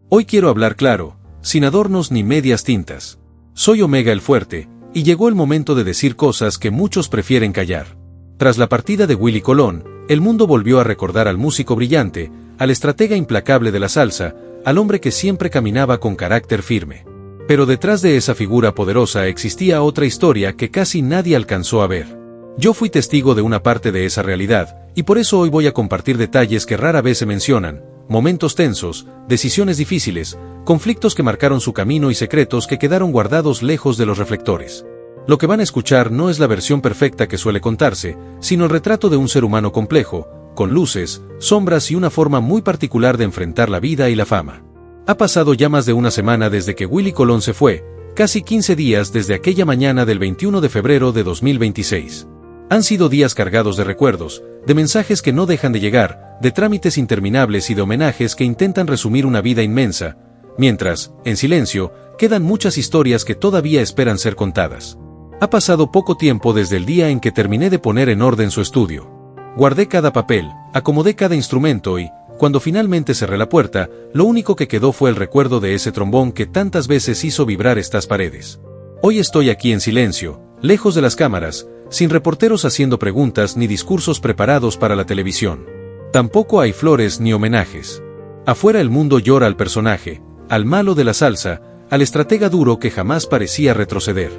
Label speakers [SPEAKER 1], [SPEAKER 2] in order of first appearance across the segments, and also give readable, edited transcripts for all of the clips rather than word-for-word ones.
[SPEAKER 1] Hoy quiero hablar claro, sin adornos ni medias tintas. Soy Omega el Fuerte, y llegó el momento de decir cosas que muchos prefieren callar. Tras la partida de Willy Colón, el mundo volvió a recordar al músico brillante, al estratega implacable de la salsa, al hombre que siempre caminaba con carácter firme. Pero detrás de esa figura poderosa existía otra historia que casi nadie alcanzó a ver. Yo fui testigo de una parte de esa realidad, y por eso hoy voy a compartir detalles que rara vez se mencionan, momentos tensos, decisiones difíciles, conflictos que marcaron su camino y secretos que quedaron guardados lejos de los reflectores. Lo que van a escuchar no es la versión perfecta que suele contarse, sino el retrato de un ser humano complejo, con luces, sombras y una forma muy particular de enfrentar la vida y la fama. Ha pasado ya más de una semana desde que Willy Colón se fue, casi 15 días desde aquella mañana del 21 de febrero de 2026. Han sido días cargados de recuerdos, de mensajes que no dejan de llegar, de trámites interminables y de homenajes que intentan resumir una vida inmensa, mientras, en silencio, quedan muchas historias que todavía esperan ser contadas. Ha pasado poco tiempo desde el día en que terminé de poner en orden su estudio. Guardé cada papel, acomodé cada instrumento y, cuando finalmente cerré la puerta, lo único que quedó fue el recuerdo de ese trombón que tantas veces hizo vibrar estas paredes. Hoy estoy aquí en silencio, lejos de las cámaras, sin reporteros haciendo preguntas ni discursos preparados para la televisión. Tampoco hay flores ni homenajes. Afuera el mundo llora al personaje, al malo de la salsa, al estratega duro que jamás parecía retroceder.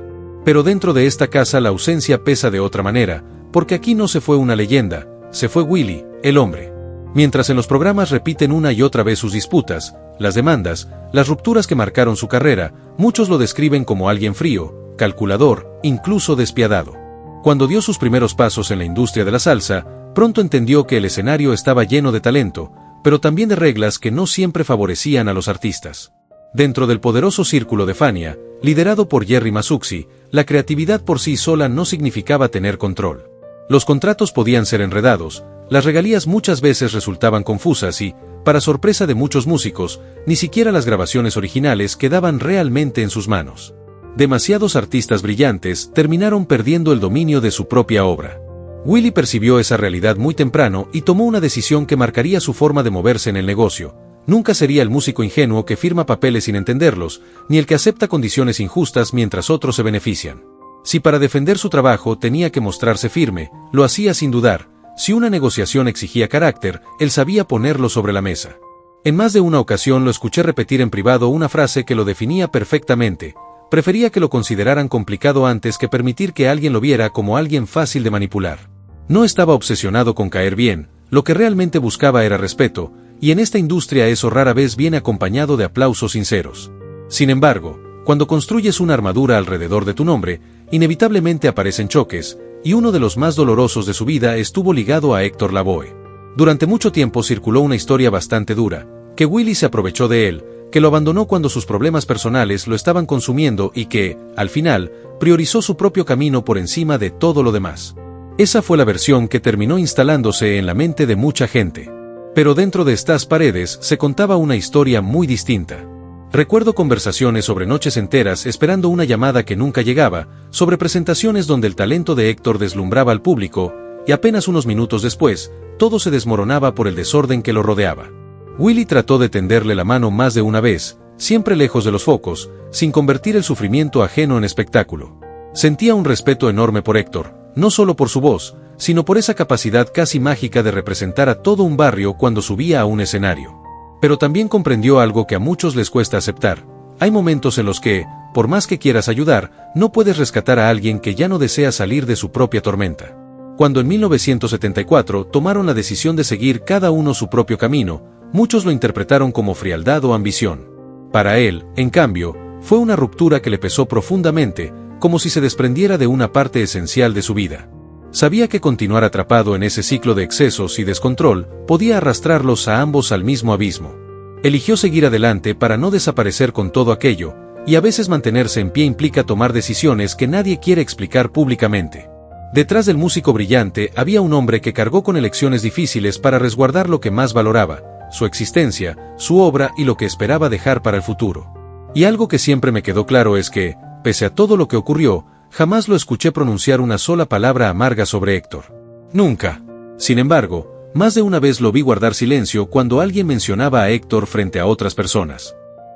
[SPEAKER 1] Pero dentro de esta casa la ausencia pesa de otra manera, porque aquí no se fue una leyenda, se fue Willy, el hombre. Mientras en los programas repiten una y otra vez sus disputas, las demandas, las rupturas que marcaron su carrera, muchos lo describen como alguien frío, calculador, incluso despiadado. Cuando dio sus primeros pasos en la industria de la salsa, pronto entendió que el escenario estaba lleno de talento, pero también de reglas que no siempre favorecían a los artistas. Dentro del poderoso círculo de Fania, liderado por Jerry Masucci, la creatividad por sí sola no significaba tener control. Los contratos podían ser enredados, las regalías muchas veces resultaban confusas y, para sorpresa de muchos músicos, ni siquiera las grabaciones originales quedaban realmente en sus manos. Demasiados artistas brillantes terminaron perdiendo el dominio de su propia obra. Willy percibió esa realidad muy temprano y tomó una decisión que marcaría su forma de moverse en el negocio. Nunca sería el músico ingenuo que firma papeles sin entenderlos, ni el que acepta condiciones injustas mientras otros se benefician. Si para defender su trabajo tenía que mostrarse firme, lo hacía sin dudar. Si una negociación exigía carácter, él sabía ponerlo sobre la mesa. En más de una ocasión lo escuché repetir en privado una frase que lo definía perfectamente: prefería que lo consideraran complicado antes que permitir que alguien lo viera como alguien fácil de manipular. No estaba obsesionado con caer bien, lo que realmente buscaba era respeto, y en esta industria eso rara vez viene acompañado de aplausos sinceros. Sin embargo, cuando construyes una armadura alrededor de tu nombre, inevitablemente aparecen choques, y uno de los más dolorosos de su vida estuvo ligado a Héctor Lavoe. Durante mucho tiempo circuló una historia bastante dura, que Willy se aprovechó de él, que lo abandonó cuando sus problemas personales lo estaban consumiendo y que, al final, priorizó su propio camino por encima de todo lo demás. Esa fue la versión que terminó instalándose en la mente de mucha gente. Pero dentro de estas paredes se contaba una historia muy distinta. Recuerdo conversaciones sobre noches enteras esperando una llamada que nunca llegaba, sobre presentaciones donde el talento de Héctor deslumbraba al público, y apenas unos minutos después, todo se desmoronaba por el desorden que lo rodeaba. Willy trató de tenderle la mano más de una vez, siempre lejos de los focos, sin convertir el sufrimiento ajeno en espectáculo. Sentía un respeto enorme por Héctor, no solo por su voz, sino por esa capacidad casi mágica de representar a todo un barrio cuando subía a un escenario. Pero también comprendió algo que a muchos les cuesta aceptar: hay momentos en los que, por más que quieras ayudar, no puedes rescatar a alguien que ya no desea salir de su propia tormenta. Cuando en 1974 tomaron la decisión de seguir cada uno su propio camino, muchos lo interpretaron como frialdad o ambición. Para él, en cambio, fue una ruptura que le pesó profundamente, como si se desprendiera de una parte esencial de su vida. Sabía que continuar atrapado en ese ciclo de excesos y descontrol podía arrastrarlos a ambos al mismo abismo. Eligió seguir adelante para no desaparecer con todo aquello, y a veces mantenerse en pie implica tomar decisiones que nadie quiere explicar públicamente. Detrás del músico brillante había un hombre que cargó con elecciones difíciles para resguardar lo que más valoraba: su existencia, su obra y lo que esperaba dejar para el futuro. Y algo que siempre me quedó claro es que, pese a todo lo que ocurrió, jamás lo escuché pronunciar una sola palabra amarga sobre Héctor. Nunca. Sin embargo, más de una vez lo vi guardar silencio cuando alguien mencionaba a Héctor frente a otras personas.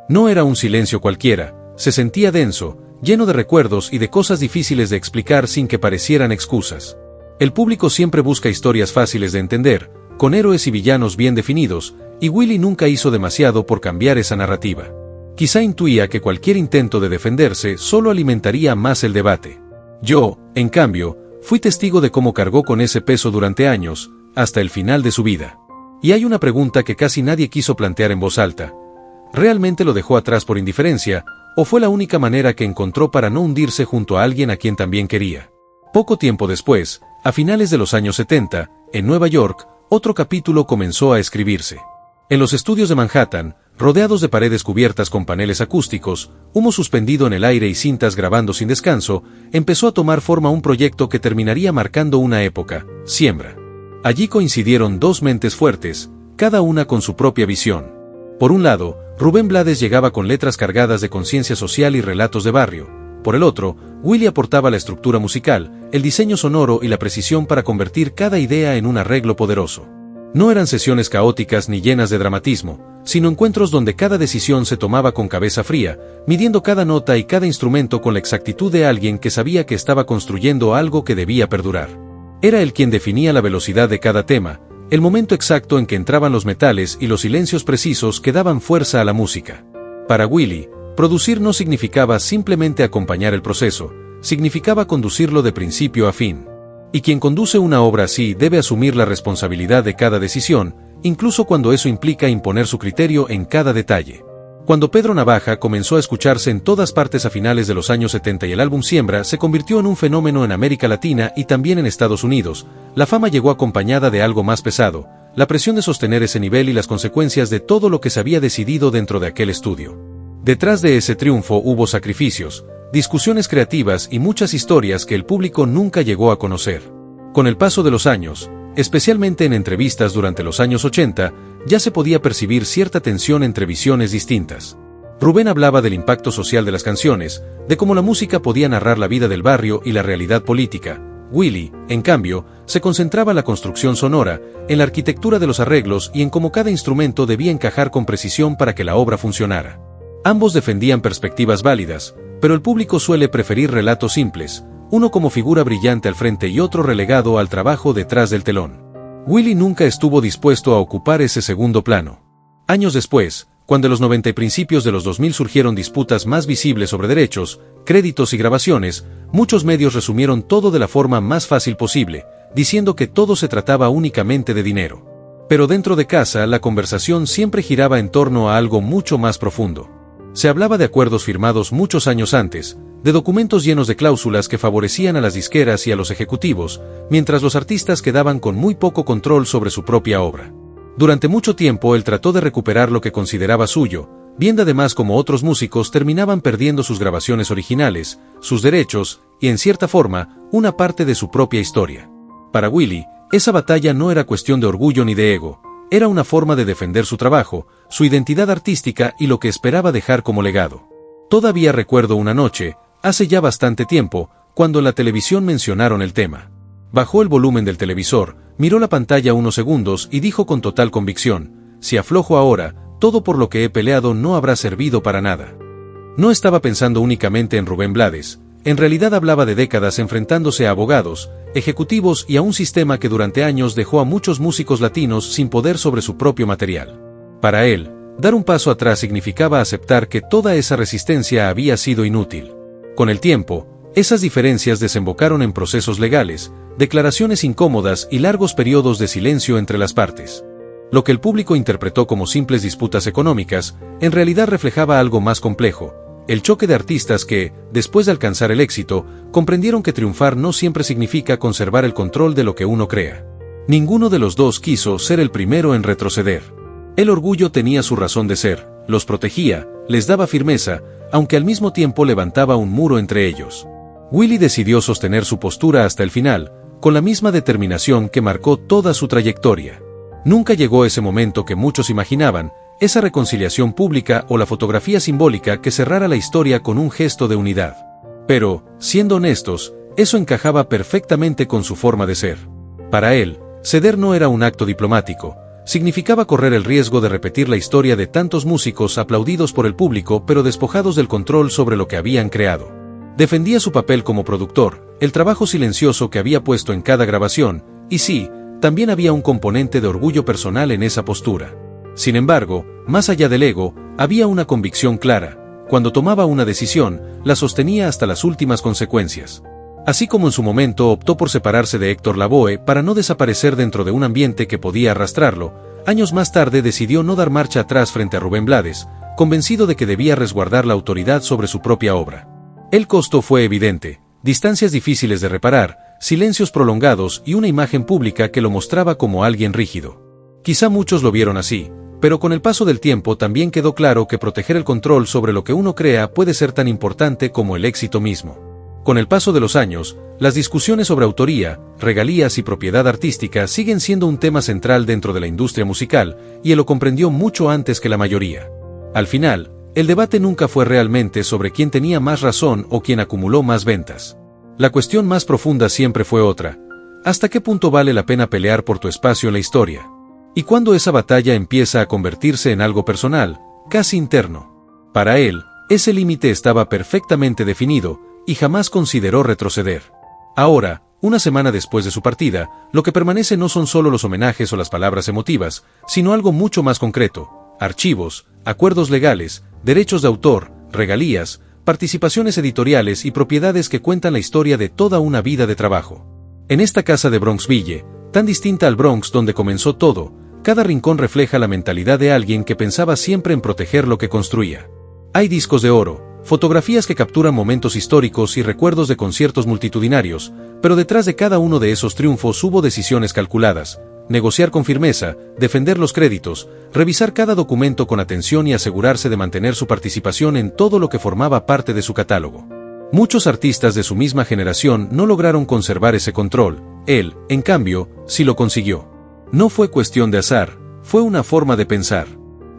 [SPEAKER 1] No era un silencio cualquiera, se sentía denso, lleno de recuerdos y de cosas difíciles de explicar sin que parecieran excusas. El público siempre busca historias fáciles de entender, con héroes y villanos bien definidos, y Willy nunca hizo demasiado por cambiar esa narrativa. Quizá intuía que cualquier intento de defenderse solo alimentaría más el debate. Yo, en cambio, fui testigo de cómo cargó con ese peso durante años, hasta el final de su vida. Y hay una pregunta que casi nadie quiso plantear en voz alta. ¿Realmente lo dejó atrás por indiferencia, o fue la única manera que encontró para no hundirse junto a alguien a quien también quería? Poco tiempo después, a finales de los años 70, en Nueva York, otro capítulo comenzó a escribirse. En los estudios de Manhattan, rodeados de paredes cubiertas con paneles acústicos, humo suspendido en el aire y cintas grabando sin descanso, empezó a tomar forma un proyecto que terminaría marcando una época, Siembra. Allí coincidieron dos mentes fuertes, cada una con su propia visión. Por un lado, Rubén Blades llegaba con letras cargadas de conciencia social y relatos de barrio. Por el otro, Willy aportaba la estructura musical, el diseño sonoro y la precisión para convertir cada idea en un arreglo poderoso. No eran sesiones caóticas ni llenas de dramatismo, sino encuentros donde cada decisión se tomaba con cabeza fría, midiendo cada nota y cada instrumento con la exactitud de alguien que sabía que estaba construyendo algo que debía perdurar. Era él quien definía la velocidad de cada tema, el momento exacto en que entraban los metales y los silencios precisos que daban fuerza a la música. Para Willy, producir no significaba simplemente acompañar el proceso, significaba conducirlo de principio a fin. Y quien conduce una obra así debe asumir la responsabilidad de cada decisión, incluso cuando eso implica imponer su criterio en cada detalle. Cuando Pedro Navaja comenzó a escucharse en todas partes a finales de los años 70 y el álbum Siembra se convirtió en un fenómeno en América Latina y también en Estados Unidos, la fama llegó acompañada de algo más pesado, la presión de sostener ese nivel y las consecuencias de todo lo que se había decidido dentro de aquel estudio. Detrás de ese triunfo hubo sacrificios, discusiones creativas y muchas historias que el público nunca llegó a conocer. Con el paso de los años, especialmente en entrevistas durante los años 80, ya se podía percibir cierta tensión entre visiones distintas. Rubén hablaba del impacto social de las canciones, de cómo la música podía narrar la vida del barrio y la realidad política. Willy, en cambio, se concentraba en la construcción sonora, en la arquitectura de los arreglos y en cómo cada instrumento debía encajar con precisión para que la obra funcionara. Ambos defendían perspectivas válidas, pero el público suele preferir relatos simples, uno como figura brillante al frente y otro relegado al trabajo detrás del telón. Willy nunca estuvo dispuesto a ocupar ese segundo plano. Años después, cuando en los 90 y principios de los 2000 surgieron disputas más visibles sobre derechos, créditos y grabaciones, muchos medios resumieron todo de la forma más fácil posible, diciendo que todo se trataba únicamente de dinero. Pero dentro de casa la conversación siempre giraba en torno a algo mucho más profundo. Se hablaba de acuerdos firmados muchos años antes, de documentos llenos de cláusulas que favorecían a las disqueras y a los ejecutivos, mientras los artistas quedaban con muy poco control sobre su propia obra. Durante mucho tiempo él trató de recuperar lo que consideraba suyo, viendo además cómo otros músicos terminaban perdiendo sus grabaciones originales, sus derechos, y en cierta forma, una parte de su propia historia. Para Willy, esa batalla no era cuestión de orgullo ni de ego, era una forma de defender su trabajo, su identidad artística y lo que esperaba dejar como legado. Todavía recuerdo una noche, hace ya bastante tiempo, cuando en la televisión mencionaron el tema. Bajó el volumen del televisor, miró la pantalla unos segundos y dijo con total convicción: si aflojo ahora, todo por lo que he peleado no habrá servido para nada. No estaba pensando únicamente en Rubén Blades, en realidad hablaba de décadas enfrentándose a abogados, ejecutivos y a un sistema que durante años dejó a muchos músicos latinos sin poder sobre su propio material. Para él, dar un paso atrás significaba aceptar que toda esa resistencia había sido inútil. Con el tiempo, esas diferencias desembocaron en procesos legales, declaraciones incómodas y largos periodos de silencio entre las partes. Lo que el público interpretó como simples disputas económicas, en realidad reflejaba algo más complejo: el choque de artistas que, después de alcanzar el éxito, comprendieron que triunfar no siempre significa conservar el control de lo que uno crea. Ninguno de los dos quiso ser el primero en retroceder. El orgullo tenía su razón de ser, los protegía, les daba firmeza, aunque al mismo tiempo levantaba un muro entre ellos. Willy decidió sostener su postura hasta el final, con la misma determinación que marcó toda su trayectoria. Nunca llegó ese momento que muchos imaginaban, esa reconciliación pública o la fotografía simbólica que cerrara la historia con un gesto de unidad. Pero, siendo honestos, eso encajaba perfectamente con su forma de ser. Para él, Ceder no era un acto diplomático, significaba correr el riesgo de repetir la historia de tantos músicos aplaudidos por el público pero despojados del control sobre lo que habían creado. Defendía su papel como productor, el trabajo silencioso que había puesto en cada grabación, y sí, también había un componente de orgullo personal en esa postura. Sin embargo, más allá del ego, había una convicción clara. Cuando tomaba una decisión, la sostenía hasta las últimas consecuencias. Así como en su momento optó por separarse de Héctor Lavoe para no desaparecer dentro de un ambiente que podía arrastrarlo, años más tarde decidió no dar marcha atrás frente a Rubén Blades, convencido de que debía resguardar la autoridad sobre su propia obra. El costo fue evidente: distancias difíciles de reparar, silencios prolongados y una imagen pública que lo mostraba como alguien rígido. Quizá muchos lo vieron así, pero con el paso del tiempo también quedó claro que proteger el control sobre lo que uno crea puede ser tan importante como el éxito mismo. Con el paso de los años, las discusiones sobre autoría, regalías y propiedad artística siguen siendo un tema central dentro de la industria musical, y él lo comprendió mucho antes que la mayoría. Al final, el debate nunca fue realmente sobre quién tenía más razón o quién acumuló más ventas. La cuestión más profunda siempre fue otra: ¿hasta qué punto vale la pena pelear por tu espacio en la historia? Y cuando esa batalla empieza a convertirse en algo personal, casi interno. Para él, ese límite estaba perfectamente definido, y jamás consideró retroceder. Ahora, una semana después de su partida, lo que permanece no son solo los homenajes o las palabras emotivas, sino algo mucho más concreto: archivos, acuerdos legales, derechos de autor, regalías, participaciones editoriales y propiedades que cuentan la historia de toda una vida de trabajo. En esta casa de Bronxville, tan distinta al Bronx donde comenzó todo, cada rincón refleja la mentalidad de alguien que pensaba siempre en proteger lo que construía. Hay discos de oro, fotografías que capturan momentos históricos y recuerdos de conciertos multitudinarios, pero detrás de cada uno de esos triunfos hubo decisiones calculadas: negociar con firmeza, defender los créditos, revisar cada documento con atención y asegurarse de mantener su participación en todo lo que formaba parte de su catálogo. Muchos artistas de su misma generación no lograron conservar ese control. Él, en cambio, sí lo consiguió. No fue cuestión de azar, fue una forma de pensar.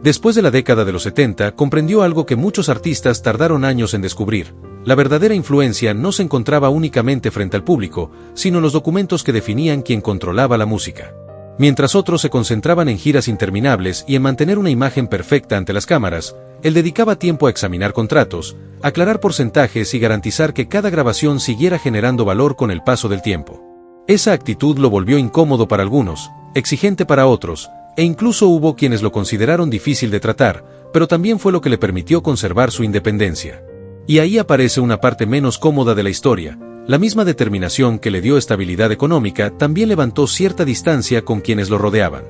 [SPEAKER 1] Después de la década de los 70, comprendió algo que muchos artistas tardaron años en descubrir: la verdadera influencia no se encontraba únicamente frente al público, sino en los documentos que definían quién controlaba la música. Mientras otros se concentraban en giras interminables y en mantener una imagen perfecta ante las cámaras, él dedicaba tiempo a examinar contratos, aclarar porcentajes y garantizar que cada grabación siguiera generando valor con el paso del tiempo. Esa actitud lo volvió incómodo para algunos, exigente para otros, e incluso hubo quienes lo consideraron difícil de tratar, pero también fue lo que le permitió conservar su independencia. Y ahí aparece una parte menos cómoda de la historia: la misma determinación que le dio estabilidad económica también levantó cierta distancia con quienes lo rodeaban.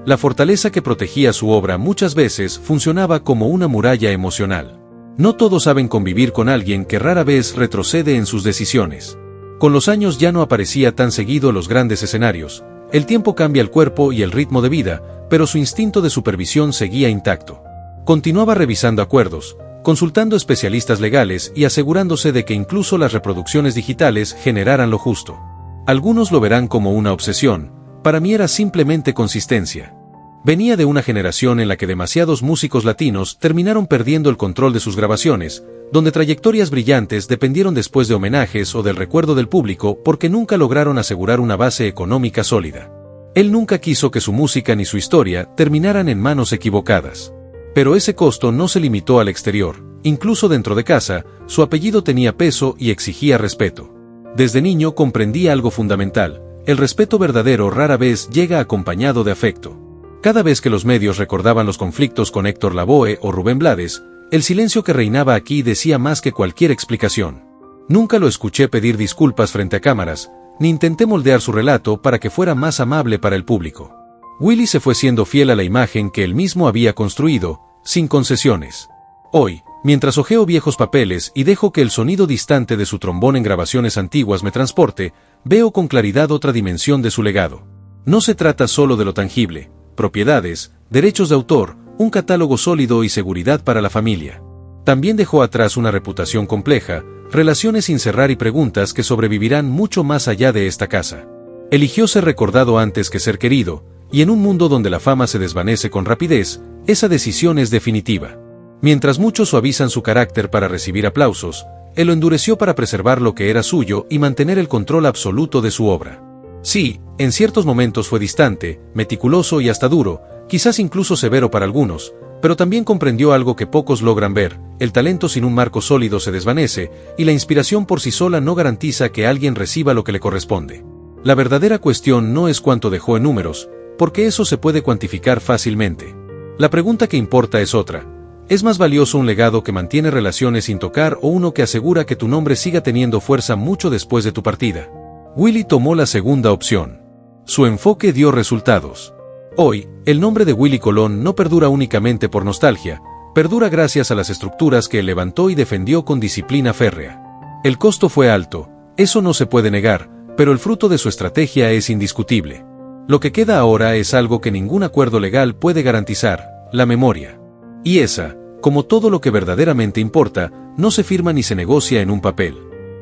[SPEAKER 1] La fortaleza que protegía su obra muchas veces funcionaba como una muralla emocional. No todos saben convivir con alguien que rara vez retrocede en sus decisiones. Con los años ya no aparecía tan seguido en los grandes escenarios. El tiempo cambia el cuerpo y el ritmo de vida, pero su instinto de supervisión seguía intacto. Continuaba revisando acuerdos, consultando especialistas legales y asegurándose de que incluso las reproducciones digitales generaran lo justo. Algunos lo verán como una obsesión, para mí era simplemente consistencia. Venía de una generación en la que demasiados músicos latinos terminaron perdiendo el control de sus grabaciones, donde trayectorias brillantes dependieron después de homenajes o del recuerdo del público porque nunca lograron asegurar una base económica sólida. Él nunca quiso que su música ni su historia terminaran en manos equivocadas. Pero ese costo no se limitó al exterior. Incluso dentro de casa, su apellido tenía peso y exigía respeto. Desde niño comprendía algo fundamental: el respeto verdadero rara vez llega acompañado de afecto. Cada vez que los medios recordaban los conflictos con Héctor Lavoe o Rubén Blades, el silencio que reinaba aquí decía más que cualquier explicación. Nunca lo escuché pedir disculpas frente a cámaras, ni intenté moldear su relato para que fuera más amable para el público. Willie se fue siendo fiel a la imagen que él mismo había construido, sin concesiones. Hoy, mientras hojeo viejos papeles y dejo que el sonido distante de su trombón en grabaciones antiguas me transporte, veo con claridad otra dimensión de su legado. No se trata solo de lo tangible: propiedades, derechos de autor, un catálogo sólido y seguridad para la familia. También dejó atrás una reputación compleja, relaciones sin cerrar y preguntas que sobrevivirán mucho más allá de esta casa. Eligió ser recordado antes que ser querido, y en un mundo donde la fama se desvanece con rapidez, esa decisión es definitiva. Mientras muchos suavizan su carácter para recibir aplausos, él lo endureció para preservar lo que era suyo y mantener el control absoluto de su obra. Sí, en ciertos momentos fue distante, meticuloso y hasta duro, quizás incluso severo para algunos, pero también comprendió algo que pocos logran ver: el talento sin un marco sólido se desvanece, y la inspiración por sí sola no garantiza que alguien reciba lo que le corresponde. La verdadera cuestión no es cuánto dejó en números, porque eso se puede cuantificar fácilmente. La pregunta que importa es otra: ¿es más valioso un legado que mantiene relaciones sin tocar o uno que asegura que tu nombre siga teniendo fuerza mucho después de tu partida? Willy tomó la segunda opción. Su enfoque dio resultados. Hoy, el nombre de Willy Colón no perdura únicamente por nostalgia, perdura gracias a las estructuras que él levantó y defendió con disciplina férrea. El costo fue alto, eso no se puede negar, pero el fruto de su estrategia es indiscutible. Lo que queda ahora es algo que ningún acuerdo legal puede garantizar: la memoria. Y esa, como todo lo que verdaderamente importa, no se firma ni se negocia en un papel.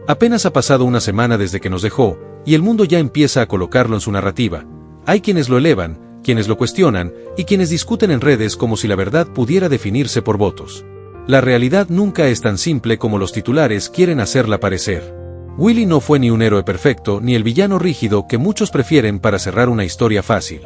[SPEAKER 1] Apenas ha pasado una semana desde que nos dejó, y el mundo ya empieza a colocarlo en su narrativa. Hay quienes lo elevan, quienes lo cuestionan, y quienes discuten en redes como si la verdad pudiera definirse por votos. La realidad nunca es tan simple como los titulares quieren hacerla parecer. Willy no fue ni un héroe perfecto ni el villano rígido que muchos prefieren para cerrar una historia fácil.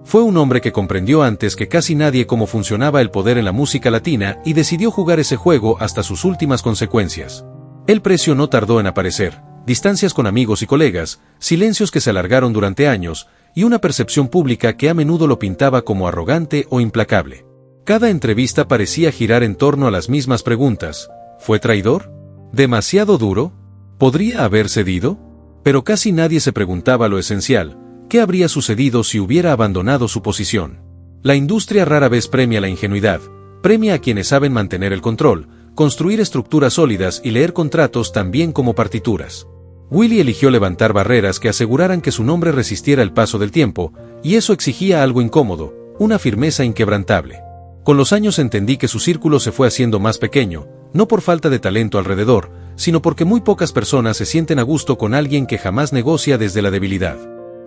[SPEAKER 1] Fue un hombre que comprendió antes que casi nadie cómo funcionaba el poder en la música latina y decidió jugar ese juego hasta sus últimas consecuencias. El precio no tardó en aparecer: distancias con amigos y colegas, silencios que se alargaron durante años, y una percepción pública que a menudo lo pintaba como arrogante o implacable. Cada entrevista parecía girar en torno a las mismas preguntas: ¿fue traidor? ¿Demasiado duro? ¿Podría haber cedido? Pero casi nadie se preguntaba lo esencial: ¿qué habría sucedido si hubiera abandonado su posición? La industria rara vez premia la ingenuidad, premia a quienes saben mantener el control, construir estructuras sólidas y leer contratos tan bien como partituras. Willy eligió levantar barreras que aseguraran que su nombre resistiera el paso del tiempo, y eso exigía algo incómodo: una firmeza inquebrantable. Con los años entendí que su círculo se fue haciendo más pequeño, no por falta de talento alrededor, sino porque muy pocas personas se sienten a gusto con alguien que jamás negocia desde la debilidad.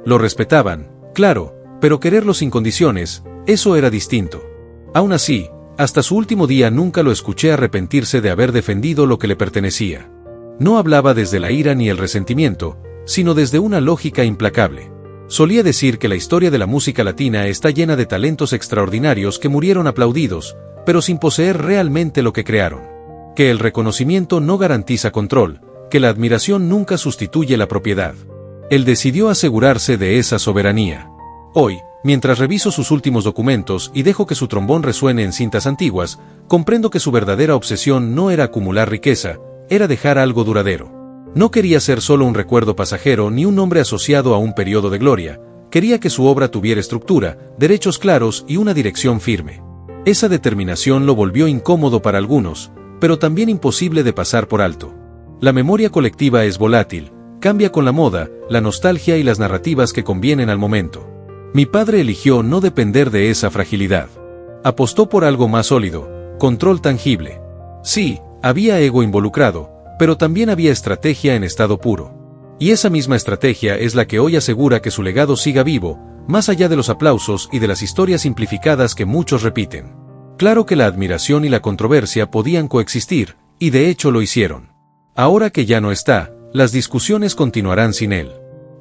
[SPEAKER 1] Lo respetaban, claro, pero quererlo sin condiciones, eso era distinto. Aún así, hasta su último día nunca lo escuché arrepentirse de haber defendido lo que le pertenecía. No hablaba desde la ira ni el resentimiento, sino desde una lógica implacable. Solía decir que la historia de la música latina está llena de talentos extraordinarios que murieron aplaudidos, pero sin poseer realmente lo que crearon. Que el reconocimiento no garantiza control, que la admiración nunca sustituye la propiedad. Él decidió asegurarse de esa soberanía. Hoy, mientras reviso sus últimos documentos y dejo que su trombón resuene en cintas antiguas, comprendo que su verdadera obsesión no era acumular riqueza, era dejar algo duradero. No quería ser solo un recuerdo pasajero ni un nombre asociado a un periodo de gloria, quería que su obra tuviera estructura, derechos claros y una dirección firme. Esa determinación lo volvió incómodo para algunos, pero también imposible de pasar por alto. La memoria colectiva es volátil, cambia con la moda, la nostalgia y las narrativas que convienen al momento. Mi padre eligió no depender de esa fragilidad. Apostó por algo más sólido: control tangible. Sí, había ego involucrado, pero también había estrategia en estado puro. Y esa misma estrategia es la que hoy asegura que su legado siga vivo, más allá de los aplausos y de las historias simplificadas que muchos repiten. Claro que la admiración y la controversia podían coexistir, y de hecho lo hicieron. Ahora que ya no está, las discusiones continuarán sin él.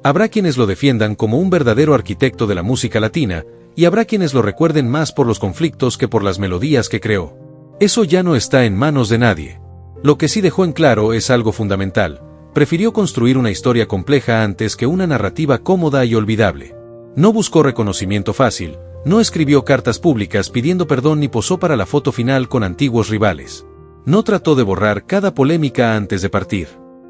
[SPEAKER 1] Habrá quienes lo defiendan como un verdadero arquitecto de la música latina, y habrá quienes lo recuerden más por los conflictos que por las melodías que creó. Eso ya no está en manos de nadie. Lo que sí dejó en claro es algo fundamental: prefirió construir una historia compleja antes que una narrativa cómoda y olvidable. No buscó reconocimiento fácil, no escribió cartas públicas pidiendo perdón ni posó para la foto final con antiguos rivales. No trató de borrar cada polémica antes de partir.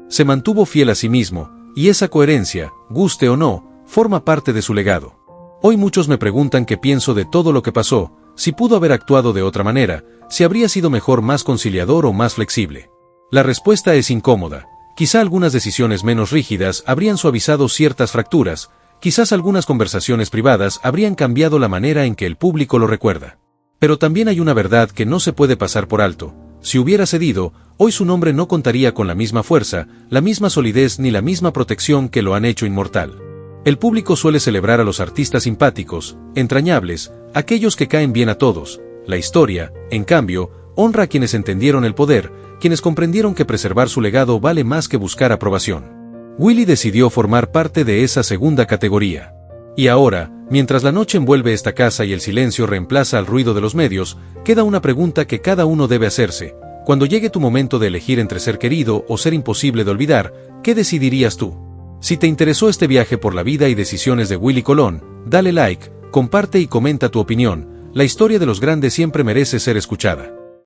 [SPEAKER 1] Se mantuvo fiel a sí mismo, y esa coherencia, guste o no, forma parte de su legado. Hoy muchos me preguntan qué pienso de todo lo que pasó, si pudo haber actuado de otra manera, si habría sido mejor más conciliador o más flexible. La respuesta es incómoda. Quizá algunas decisiones menos rígidas habrían suavizado ciertas fracturas, quizás algunas conversaciones privadas habrían cambiado la manera en que el público lo recuerda. Pero también hay una verdad que no se puede pasar por alto: si hubiera cedido, hoy su nombre no contaría con la misma fuerza, la misma solidez ni la misma protección que lo han hecho inmortal. El público suele celebrar a los artistas simpáticos, entrañables, aquellos que caen bien a todos. La historia, en cambio, honra a quienes entendieron el poder, quienes comprendieron que preservar su legado vale más que buscar aprobación. Willy decidió formar parte de esa segunda categoría. Y ahora, mientras la noche envuelve esta casa y el silencio reemplaza al ruido de los medios, queda una pregunta que cada uno debe hacerse. Cuando llegue tu momento de elegir entre ser querido o ser imposible de olvidar, ¿qué decidirías tú? Si te interesó este viaje por la vida y decisiones de Willy Colón, dale like, comparte y comenta tu opinión. La historia de los grandes siempre merece ser escuchada.